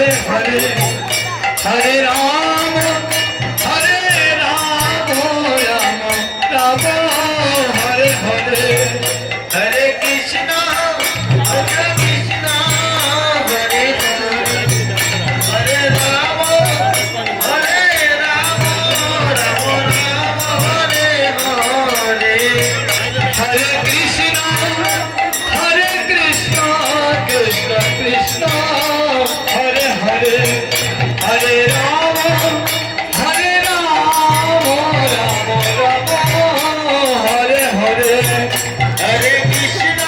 हरे हरे राम राम राम हरे हरे हरे कृष्णा हरे हरे राम हरे राम राम राम हरे हरे हरे कृष्णा कृष्ण कृष्ण हरे हरे हरे राम राम राम हरे हरे हरे कृष्ण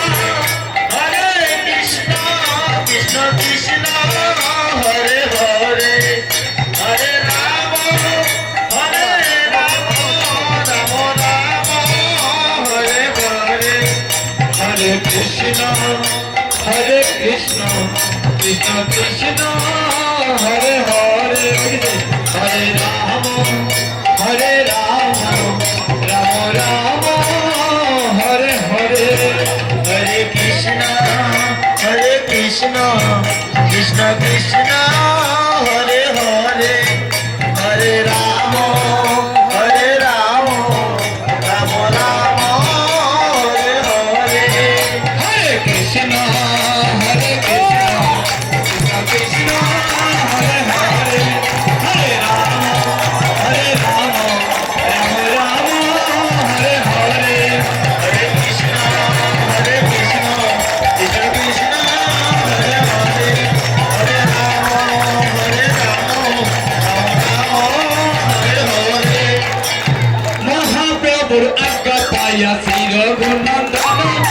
कृष्ण कृष्ण हरे हरे हरे राम राम राम हरे हरे हरे कृष्ण कृष्ण कृष्ण हरे हरे हरे राम राम राम हरे हरे हरे कृष्ण कृष्ण कृष्ण हरे हरे हरे राम राम राम हरे हरे हरे कृष्ण कृष्ण हरे हरे हरे राम राम राम हरे हरे हरे कृष्ण कृष्ण कृष्ण हरे हरे हरे राम राम हरे हरे महाप्रभुर आज्ञा पाया श्री रघुनंदन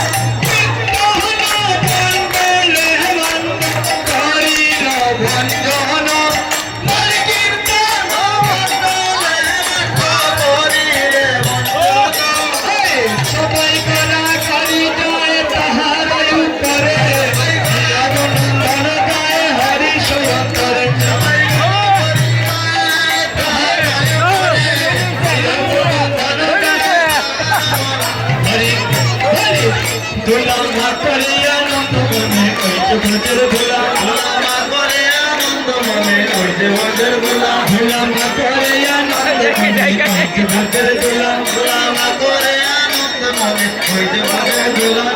दुलामा करे आनंद मने ओइते भजर भोला दुलामा करे आनंद मने ओइते भजर भोला दुलामा करे आनंद मने ओइते भजर भोला दुलामा करे आनंद मने ओइते भजर भोला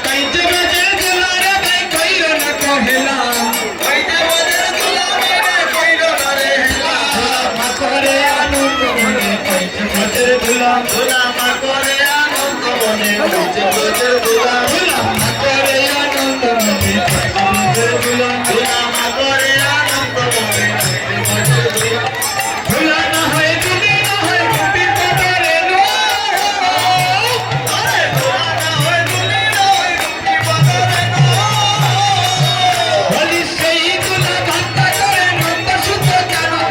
ओइते भजर भोला रे भाई कइरो न कहेला ओइते भजर भोला रे कइरो न रे दुलामा करे आनंद मने ओइते भजर भोला दुलामा करे आनंद मने ओइते भजर भोला दुलामा करे आनंद मने ओइते भजर भोला दुलामा करे आनंद मने ओइते भजर भोला भोला ना होय दुनी ना होय गोपी पदरे नो अरे भोला ना होय दुनी ना होय गोपी पदरे नो होली सेई दुला भक्त करे नंद सुत जानो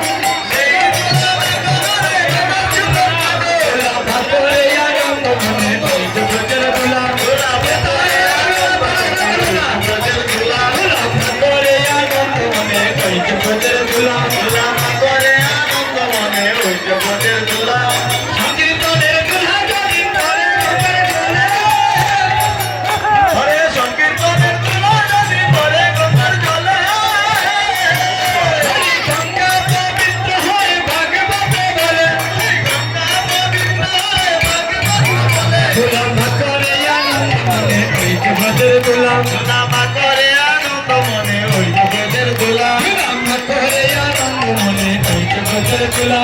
सेई दुला भक्त करे नंद सुत जानो दुलामा करे आनंद मने ओइते भजर भोला दुलामा करे आनंद मने ओइते भजर भोला दुलामा करे आनंद मने ओइते भजर भोला संकीर्तনের দুলা যদি পরে গোপের জলে হরে সংकीर्तনের দুলা যদি পরে গোপের জলে হরি গঙ্গা পবিত্র হয় ভাগবতে বলে গঙ্গা পবিত্র হয় ভাগবতে বলে দুলামা করে আনন্দ মনে ওইতে ভজর দুলা দুলামা করে আনন্দ মনে ওইতে ভজর দুলা দুলামা করে আনন্দ মনে ওইতে ভজর দুলা